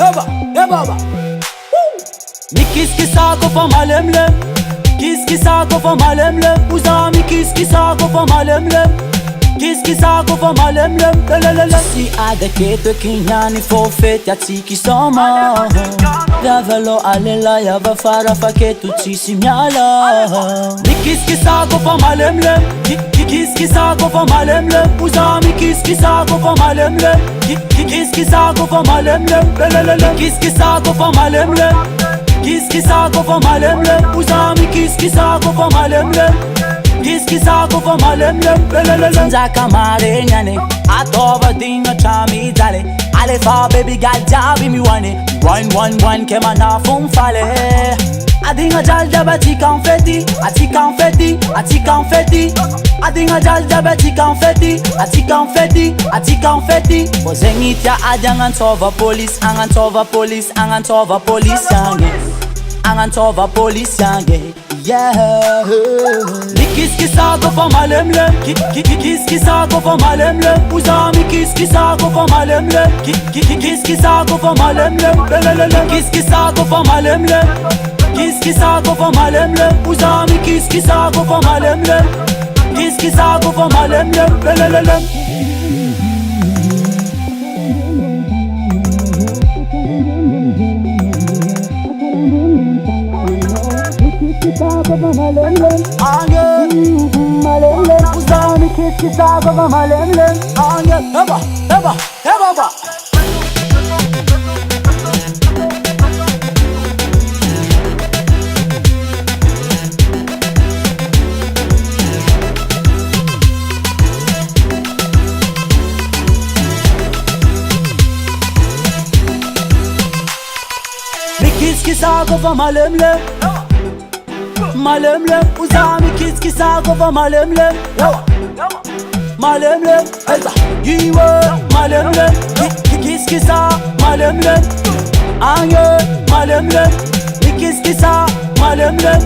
eba, eba. Mi kiskisa kofa malemlem, kiskisa kofa malemlem. Uzami kiskisa kofa malemlem, kiskisa kofa malemlem. Si adeketo kinyani forfeit ya tiki soma. Davelo alela ya vafara faketu tisi miala. Mi kiskisa kofa malemlem, kiskisa kofa malemlem. Uzami kiskisa kofa malemlem, kiskisa kofa malemlem. Kiskisa kofa malemlem, kiskisa kofa malemlem. Uzami kiskisa kofa malemlem, kiskisa kofa malemlem. Sinza kamare nyane atova dinga chami dale. Ale fa baby gal jabi mi wane. One kema na fumfale. Adinga jal jabati confetti, ati confetti, ati confetti. Adinga jal jabati confetti, ati confetti, ati confetti. Bozengitia adangan tova police, angan tova police, angan tova police yange. Angan tova police yange. Yeah. Kiskisa kofa malemlem, kiskisa kofa malemlem. Uzami kiskisa kofa malemlem, kiskisa kofa malemlem. Kiskisa kofa malemlem, kiskisa kofa malemlem. Uzami kiskisa kofa malemlem, kiskisa kofa malemlem. Kiskisa kofa malemlem, malemlem. Uzami kiskisa kofa malemlem. Eba, eba, eba. Kiskisa kofa malemlem, malemlem. Uzami kiskisa kofa malemlem, malemlem. Eza yiwe malemlem, kiskisa malemlem. Anye malemlem, kiskisa malemlem.